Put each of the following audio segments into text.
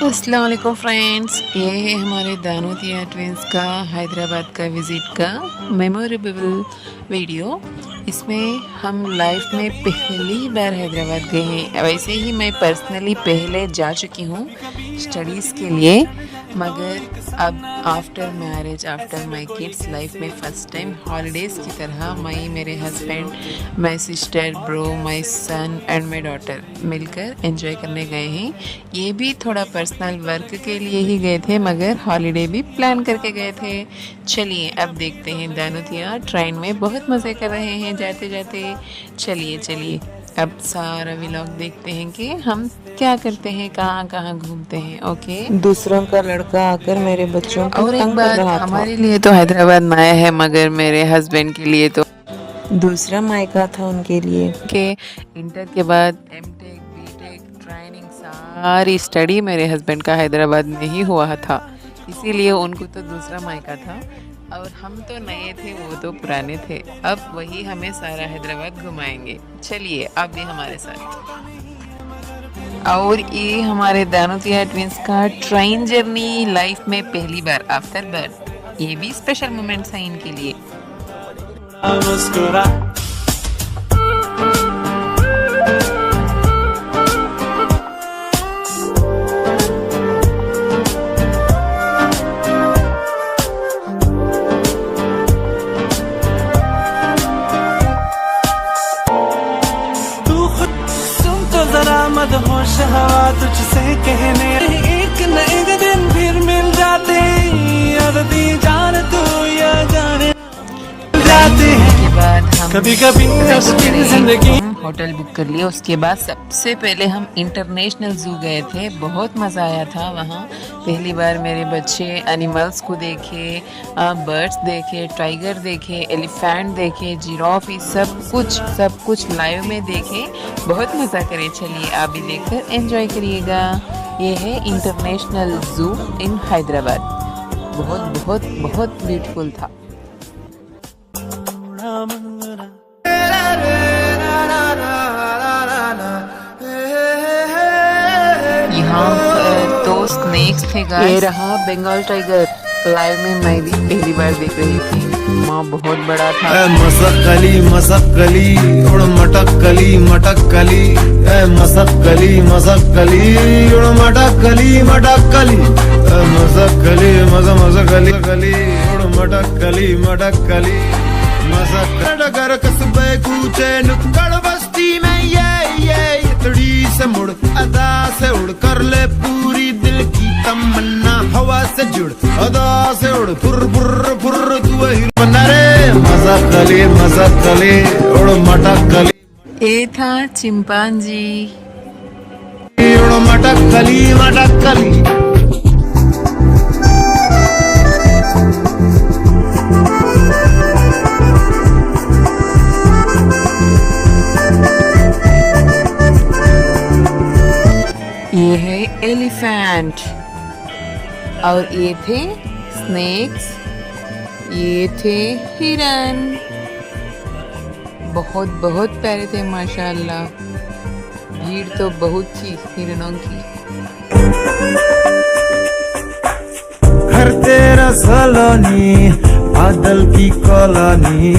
अस्सलाम वालेकुम फ्रेंड्स, ये है हमारे दानोतिया ट्विंस का हैदराबाद का विज़िट का मेमोरेबल वीडियो। इसमें हम लाइफ में पहली बार हैदराबाद गए हैं। वैसे ही मैं पर्सनली पहले जा चुकी हूँ स्टडीज़ के लिए, मगर अब after marriage, after my kids life में फ़र्स्ट टाइम हॉलीडेज़ की तरह मैं, मेरे husband, my sister, bro, my son and my daughter मिलकर एंजॉय करने गए हैं। ये भी थोड़ा पर्सनल वर्क के लिए ही गए थे, मगर हॉलीडे भी प्लान करके गए थे। चलिए अब देखते हैं दानोतिया। ट्रेन में बहुत मज़े कर रहे हैं जाते जाते। चलिए अब सारा व्लॉग देखते हैं कि हम क्या करते हैं, कहाँ कहाँ घूमते हैं। ओके। दूसरों का लड़का आकर मेरे बच्चों को और एक तंग कर बात, रहा था। हमारे लिए तो हैदराबाद नया है, मगर मेरे हस्बैंड के लिए तो दूसरा मायका था उनके लिए। के इंटर के बाद एमटेक, बीटेक, ट्रेनिंग, सारी स्टडी मेरे हस्बैंड का हैदराबाद में ही हुआ था, इसीलिए उनको तो दूसरा मायका था। और हम तो नए थे, वो तो पुराने थे। अब वही हमें सारा हैदराबाद घुमाएंगे। चलिए आप भी हमारे साथ। और ये हमारे दानोतिया ट्विंस का ट्रेन जर्नी लाइफ में पहली बार आफ्टर बर्थ। ये भी स्पेशल मोमेंट्स हैं इनके लिए। होश हवा तुझसे कहने, एक न एक दिन फिर मिल जाते, अदती जान तू या जाने जाते हैं। के बाद हम कभी कभी जिंदगी होटल बुक कर लिया। उसके बाद सबसे पहले हम इंटरनेशनल ज़ू गए थे। बहुत मज़ा आया था वहाँ। पहली बार मेरे बच्चे एनिमल्स को देखे, बर्ड्स देखे, टाइगर देखे, एलिफेंट देखे, जिराफ, सब कुछ लाइव में देखे। बहुत मज़ा करे। चलिए आप भी देखकर एंजॉय करिएगा। ये है इंटरनेशनल ज़ू इन हैदराबाद। बहुत ब्यूटीफुल था। यहाँ पर तो स्नेक्स थे गाइस। ये रहा बंगाल टाइगर। लाइव में मैं भी पहली बार देख रही थी। माँ बहुत बड़ा था। मसक्कली उड़ मटक्कली मसक्कली उड़ मटक्कली मसक्कली उड़ मटक्कली मसक्कर कस्बे कूचे नुक्कड़ बस्ती में ये इतड़ी से मुड़, अदा से उड़, कर ले पूरी दिल की तमन्ना, हवा से जुड़, अदा से उड़, फुर तू वही बना रे। मसक्कली उड़ मटक्कली। ये था चिंपांजी। उड़ मटक्कली। ये है एलिफेंट। और ये थे स्नेक्स, ये थे हिरन। बहुत प्यारे थे माशाल्लाह। भीड़ तो बहुत थी हिरनों की। घर तेरा सलोनी, बादल की कॉलोनी,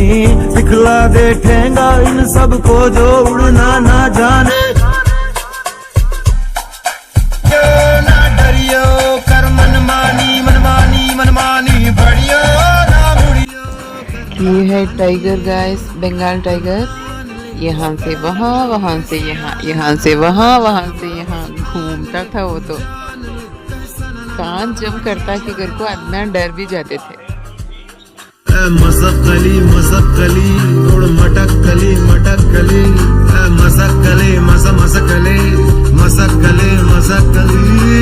सिखला दे ठेंगा इन सबको जो उड़ना ना जाने। ये है टाइगर गाइस, बंगाल टाइगर। यहाँ से वहाँ, वहाँ से यहाँ, यहाँ से वहाँ, वहाँ से यहाँ घूमता था वो तो। कान जम करता कि घर को इतना डर भी जाते थे। मसक्कली उड़ मटक्कली मसक्कली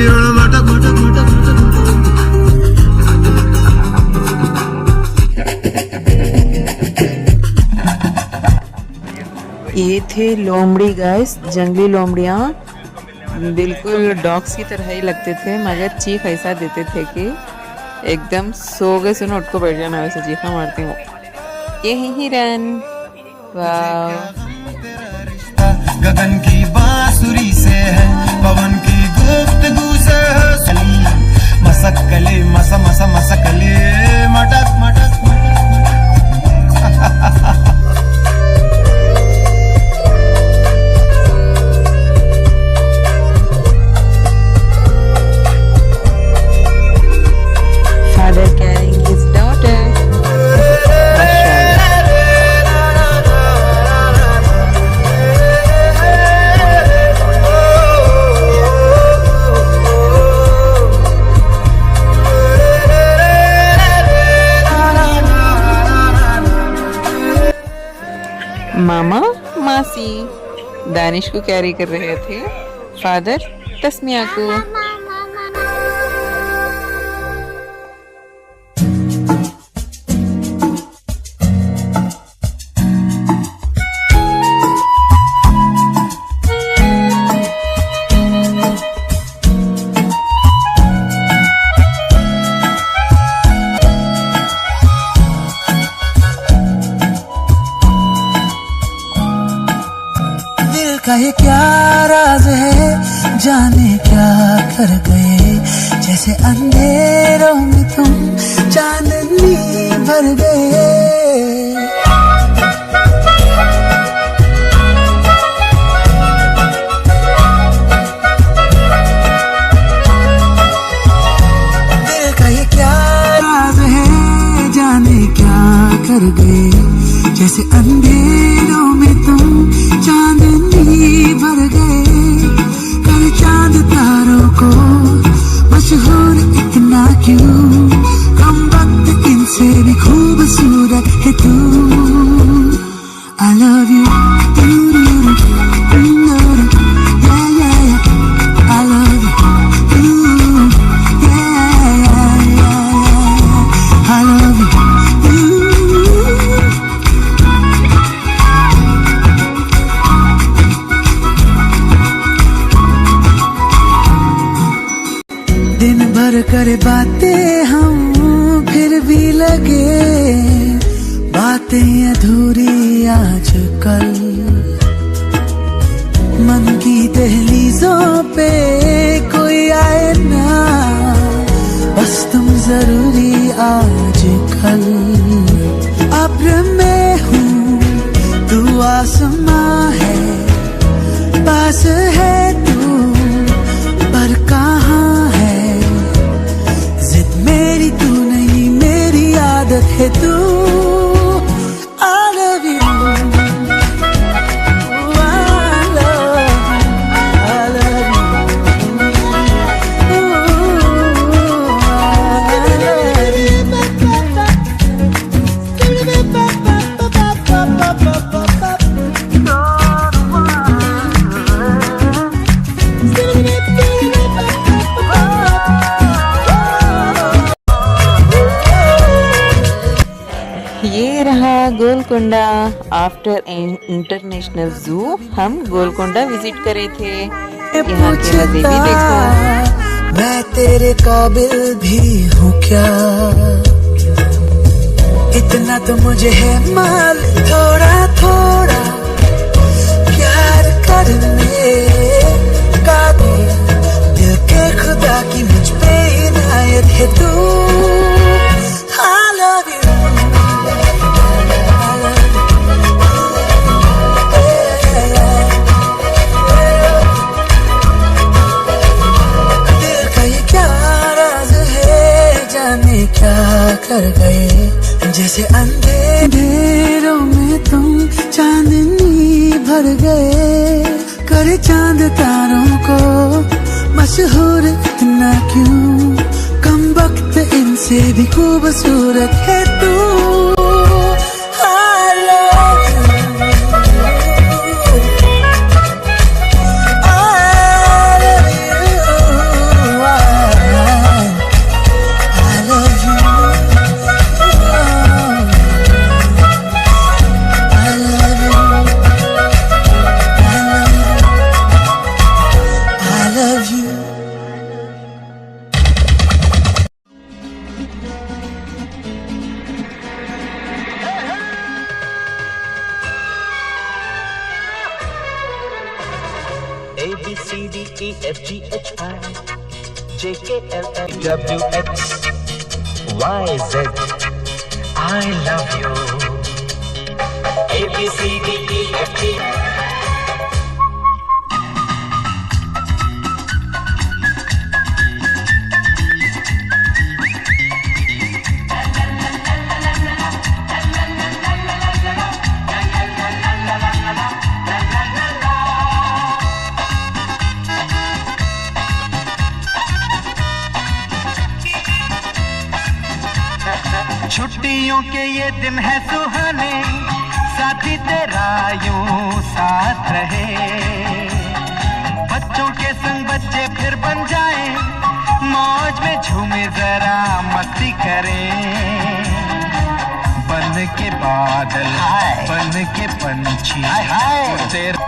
उड़ मटक। ये थे लोमड़ी गाइस, जंगली लोमड़ियाँ। बिल्कुल डॉग्स की तरह ही लगते थे, मगर चीख ऐसा देते थे कि एकदम सो गए सुनो उठ को बैठ जाना, वैसे चीखा मारती हूँ। ये है हिरन। वाह। गगन की बांसुरी से है, पवन की गुफ्तगू से है सलीम। मसक्कली मस मस मसक्कली मटक मटक Father carrying his daughter. मामा मासी दानिश को कैरी कर रहे थे, फादर तस्मिया को। का ये क्या राज है, जाने क्या कर गए, जैसे अंधेरों में तुम चांदनी भर गए। दिल का ये क्या राज है, जाने क्या कर गए, जैसे अंधेरों में तुम चांदनी भर गए। कल चांद तारों को मशहूर इतना क्यों, कम वक्त इनसे भी खूबसूरत है तू। I love you, yeah, yeah, yeah. I love you, yeah, yeah, yeah. I love you. दिन भर करे बातें हम, फिर भी लगे बातें अधूरी आजकल। मन की दहलीजों पे कोई आए ना, बस तुम जरूरी आजकल। अब्र में हूँ तू आसमां है, पास है तू पर कहाँ है। जिद मेरी तू नहीं, मेरी आदत है तू। I love you, I love you, I love you, ये रहा गोलकोंडा। आफ्टर इंटरनेशनल जू हम गोलकोंडा विजिट करे थे। यहाँ के नज़ारे भी देखो। मैं तेरे काबिल भी हूँ क्या, इतना तो मुझे है माल, थोड़ा थोड़ा प्यार करने का भी। दिल के खुदा की मुझ पे इनायत है तू। I love you, क्या कर गए, जैसे अंधेरों में तुम चांदनी भर गए। करे चांद तारों को मशहूर इतना क्यों, कम वक्त इनसे भी खूबसूरत है तू। I love you, I love you, I love you, I love you, I love you. ABCDEFGHIJKLMNOPQRSTUVWXYZ I love you. ABCDEFG. छुट्टियों के ये दिन है सुहाने, साथी तेरा यूं साथ रहे। बच्चों के संग बच्चे फिर बन जाएं, मौज में झूमे जरा मस्ती करें। बन के बादल बन के पंछी तेरा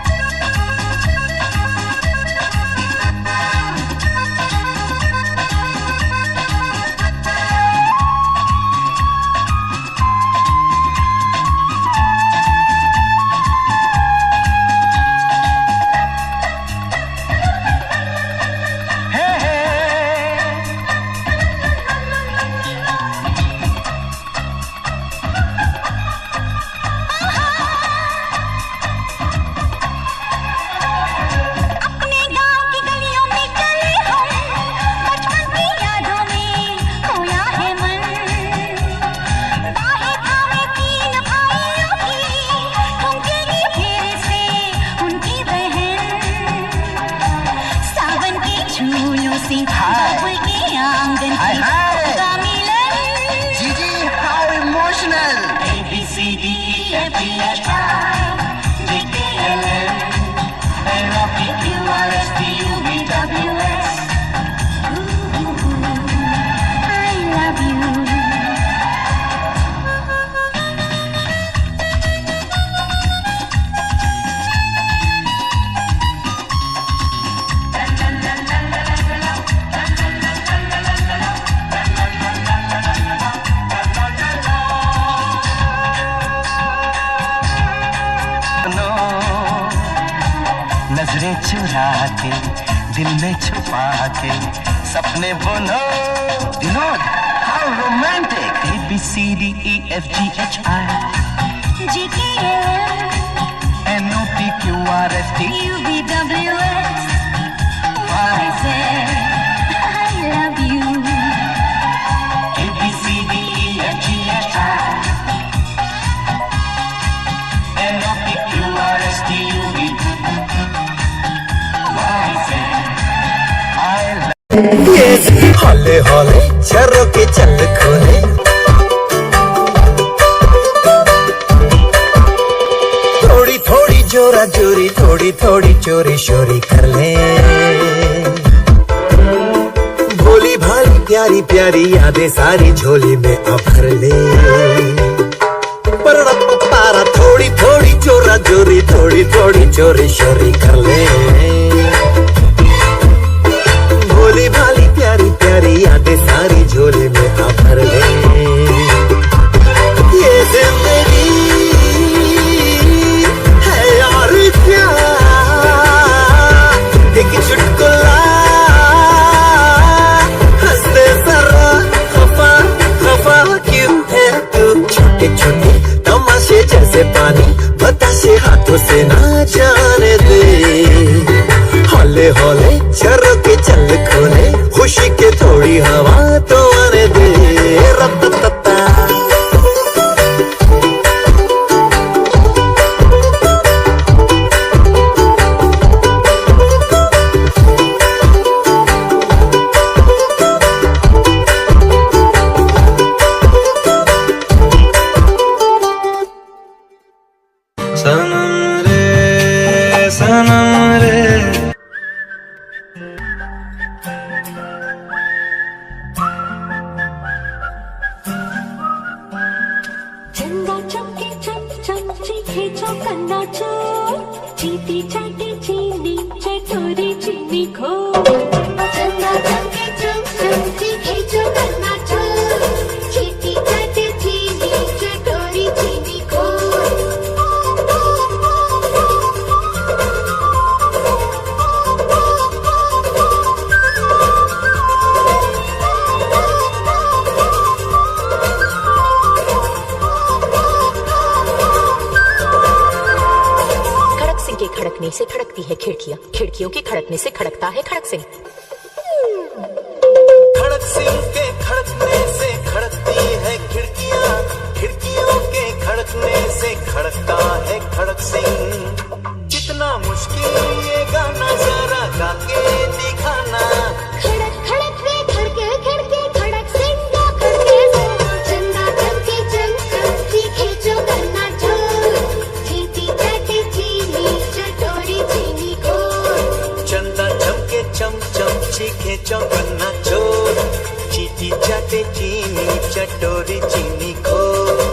नजरें चुरा के दिल में छुपा के सपने बोलो Vinod how romantic ABCDEFGHI JKLMNOPQRSTUVWX YZ I love you ABCDEFGHI हौले हौले चरो के चल खोले, थोड़ी थोड़ी जोरा जोरी थोड़ी थोड़ी चोरी शोरी कर ले। भोली भाली प्यारी प्यारी यादें सारी झोली में अब भर ले। पारा थोड़ी थोड़ी चोरा जोरी थोड़ी थोड़ी चोरी शोरी कर ले। भोली भाली प्यारी प्यारी यादें सारी झोली में आ भर ले। ये जिंदगी है और क्या, एक चुटकुला हंसते जरा खफा खफा क्यों है तू। छोटे छोटे तमाशे जैसे पानी बताशे हाथों से ना जाने दे। हौले हौले चरो के चल खोले, खुशी के थोड़ी हवा तो आने दे। रत्ता सनम रे सनम रे चंदा चमके चम चमची खींचो कंधा चोर, चीटी चाटी चीनी चटोरी चीनी खो। चंदा चमके चम चमची खींचो कंधा चोर, चीटी चाटी चीनी चटोरी चीनी खो। के खड़कने से खड़कती है खिड़कियाँ, खिड़कियों के खड़कने से खड़कता है खड़क सिंह। खड़क सिंह के खड़कने से खड़कती है खिड़कियाँ, खिड़कियों के खड़कने से खड़कता है खड़क सिंह। कितना मुश्किल ये गाना जरा गा के दिखाना। खड़क खड़क रे खड़के खड़के खड़क सिंह का खड़के चंदा चमके चमचम चीखे जो करना चोर चीटी चाटी चीनी चटोरी चीनी खोर। चंदा चमके चमचम चीखे चौकन्ना चोर चीटी चाटे चीनी चटोरी चीनी खोर।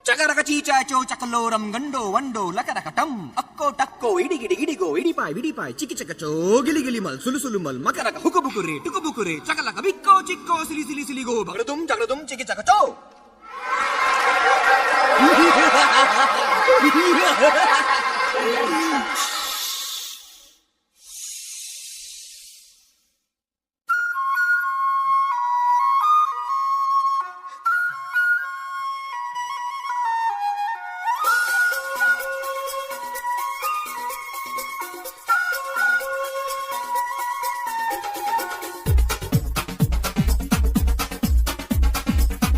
చకరక చీచాచో చకలోరం గండో వండో లకరకటం అక్కో టక్కో ఇడిగిడి ఇడిగో ఇడిపాయ్ విడిపాయ్ చికి చకచో గిలిగిలి మల్ సులుసులు మల్ మకరక హుకుబుకురే టుకుబుకురే చకలక బిక్కో చిక్కో సిలి సిలి సిలిగో బగడుతుం చగడుతుం చికి చకచో।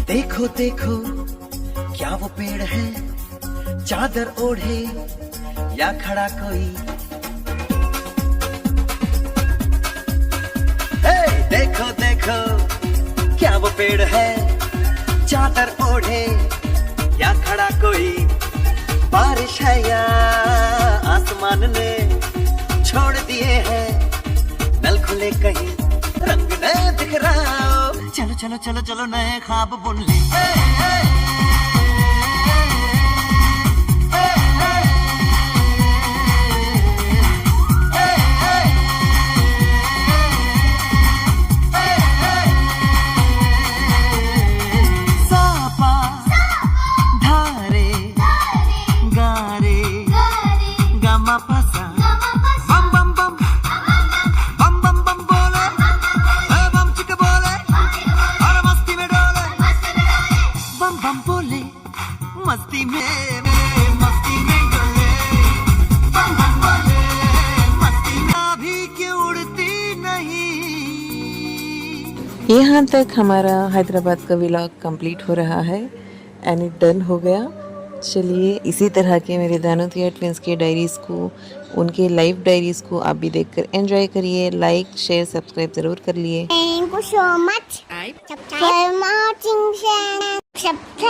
देखो देखो क्या वो पेड़ है, चादर ओढ़े या खड़ा कोई। हे देखो देखो क्या वो पेड़ है, चादर ओढ़े या खड़ा कोई। बारिश है या आसमान ने छोड़ दिए हैं नल खुले कहीं, रंग न दिख रहा हो। चलो चलो चलो चलो नए ख्वाब बुन ले। सापा धारे गारे गमा पसा बम बम बम बम बम बम बोले बम चिक बोले और मस्ती में डोले बम बम बोले मस्ती में डोले बम बम बोले मस्ती में अभी क्यों उड़ती नहीं। यहाँ तक हमारा हैदराबाद का व्लॉग कंप्लीट हो रहा है एंड इट डन हो गया। चलिए इसी तरह के मेरे दानोतिया ट्विंस के डायरीज़ को, उनके लाइव डायरीज़ को आप भी देखकर एंजॉय करिए। लाइक शेयर सब्सक्राइब ज़रूर कर लिए। Thank you so much for watching. Subscribe.